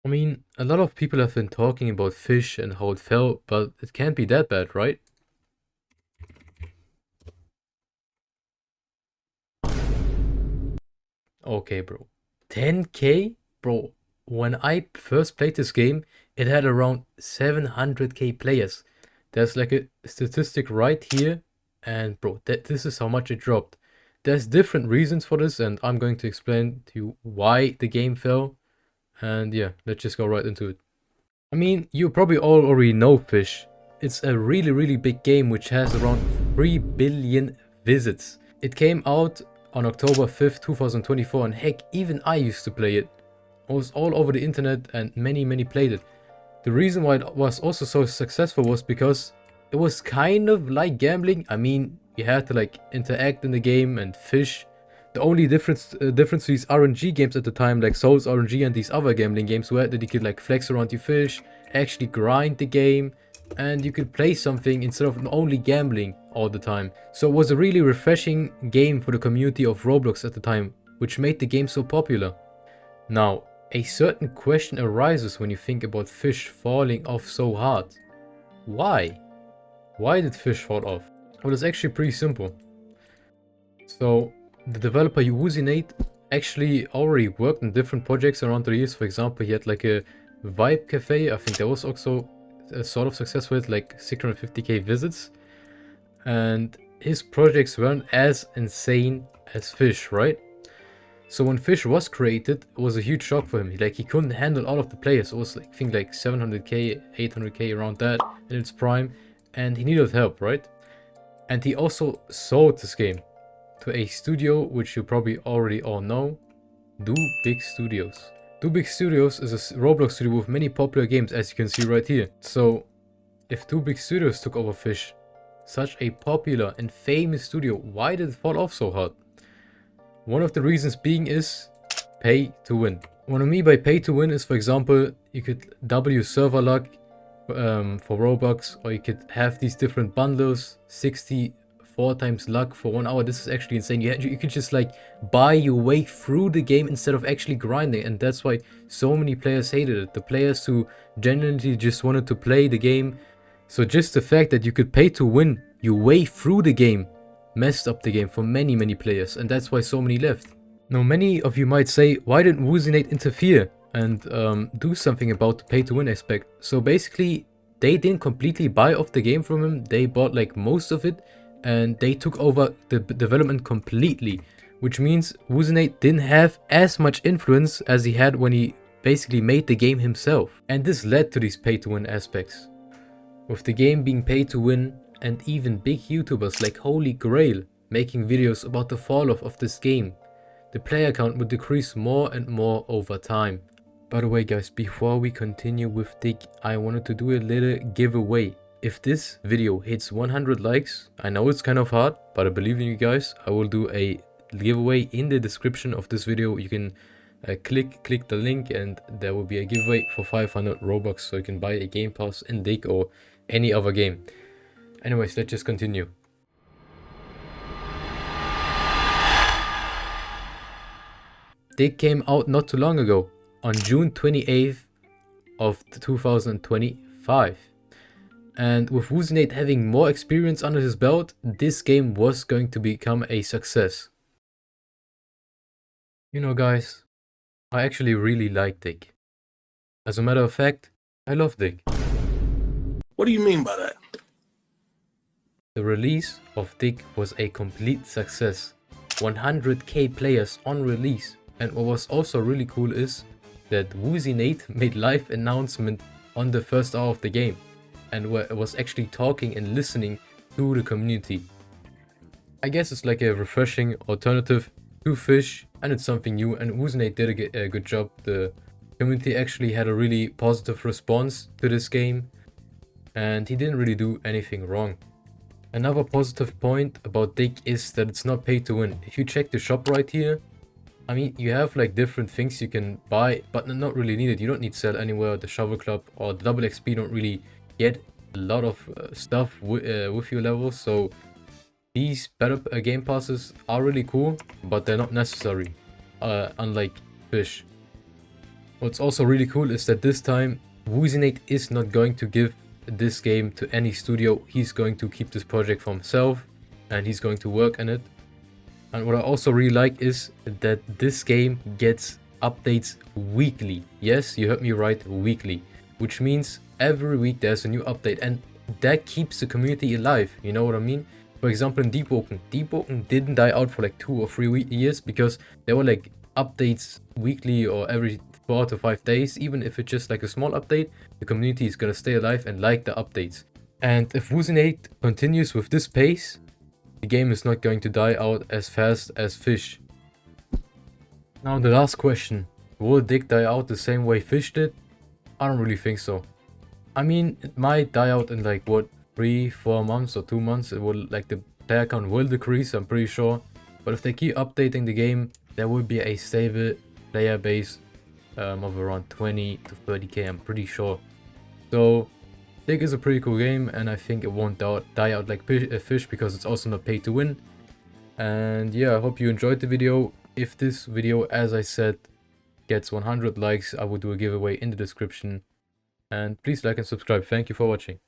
I mean, a lot of people have been talking about Fish and how it fell, but it can't be that bad, right? Okay, bro. 10k? Bro, when I first played this game, it had around 700k players. There's like a statistic right here, and bro, this is how much it dropped. There's different reasons for this, and I'm going to explain to you why the game fell. And yeah, let's just go right into it. I mean, you probably all already know Fish. It's a really big game which has around 3 billion visits. It came out on October 5th, 2024, and heck, even I used to play it. It was all over the internet and many played it. The reason why it was also so successful was because it was kind of like gambling. I mean, you had to like interact in the game and fish. The only difference to these RNG games at the time, like Souls RNG and these other gambling games, were that you could like flex around your fish, actually grind the game, and you could play something instead of only gambling all the time. So it was a really refreshing game for the community of Roblox at the time, which made the game so popular. Now, a certain question arises when you think about Fish falling off so hard. Why? Why did Fish fall off? Well, it's actually pretty simple. So, the developer Usinate actually already worked on different projects around the years. For example, he had like a Vibe Cafe. I think that was also a sort of successful with like 650k visits. And his projects weren't as insane as Fish, right? So when Fish was created, it was a huge shock for him. Like he couldn't handle all of the players. It was like I think like 700k, 800k around that in its prime, and he needed help, right? And he also sold this game to a studio which you probably already all know, Do Big Studios. Do Big Studios is a Roblox studio with many popular games, as you can see right here. So if Do Big Studios took over Fish, such a popular and famous studio, why did it fall off so hard? One of the reasons being is pay to win. What I mean by pay to win is, for example, you could double your server luck for Robux, or you could have these different bundles, 64 times luck for 1 hour. This is actually insane. You could just like buy your way through the game instead of actually grinding, and that's why so many players hated it. The players who genuinely just wanted to play the game. So just the fact that you could pay to win your way through the game messed up the game for many players, and that's why so many left. Now, many of you might say, why didn't Wuzinate interfere and do something about the pay to win aspect? So basically, they didn't completely buy off the game from him. They bought like most of it, and they took over the development completely, which means Wuzinate didn't have as much influence as he had when he basically made the game himself. And this led to these pay to win aspects. With the game being paid to win, and even big YouTubers like Holy Grail making videos about the fall off of this game, the player count would decrease more and more over time. By the way guys, before we continue with Dig, I wanted to do a little giveaway. If this video hits 100 likes, I know it's kind of hard, but I believe in you guys. I will do a giveaway in the description of this video. You can click the link and there will be a giveaway for 500 Robux, so you can buy a game pass in Dig or any other game. Anyways, let's just continue. Dig came out not too long ago, on June 28th of 2025. And with Wuzinate having more experience under his belt, this game was going to become a success. You know guys, I actually really like Dig. As a matter of fact, I love Dig. What do you mean by that? The release of Dig was a complete success. 100k players on release. And what was also really cool is that Wuzinate made live announcement on the first hour of the game, and was actually talking and listening to the community. I guess it's like a refreshing alternative to Fish, and it's something new, and Wuzinate did a good job. The community actually had a really positive response to this game, and he didn't really do anything wrong. Another positive point about Dig is that it's not pay to win. If you check the shop right here, I mean, you have like different things you can buy, but not really needed. You don't need Sell Anywhere, the Shovel Club, or the Double XP don't really get a lot of stuff with your levels. So these better game passes are really cool, but they're not necessary, unlike Fish. What's also really cool is that this time Wuzinate is not going to give this game to any studio. He's going to keep this project for himself and he's going to work on it. And what I also really like is that this game gets updates weekly. Yes, you heard me right, weekly. Which means every week there's a new update, and that keeps the community alive, you know what I mean? For example, in Deep Woken didn't die out for like 2 or 3 years because there were like updates weekly or every 4 to 5 days. Even if it's just like a small update, the community is gonna stay alive and like the updates. And if Wuzinate continues with this pace, the game is not going to die out as fast as Fisch. Now the last question, will Dig die out the same way Fisch did? I don't really think so. I mean, it might die out in like what, 3-4 months or 2 months. It will, like, the player count will decrease, I'm pretty sure. But if they keep updating the game, there will be a stable player base of around 20 to 30k, I'm pretty sure. So Dig is a pretty cool game, and I think it won't die out like Fisch because it's also not pay to win. And yeah, I hope you enjoyed the video. If this video, as I said, gets 100 likes, I will do a giveaway in the description. And please like and subscribe. Thank you for watching.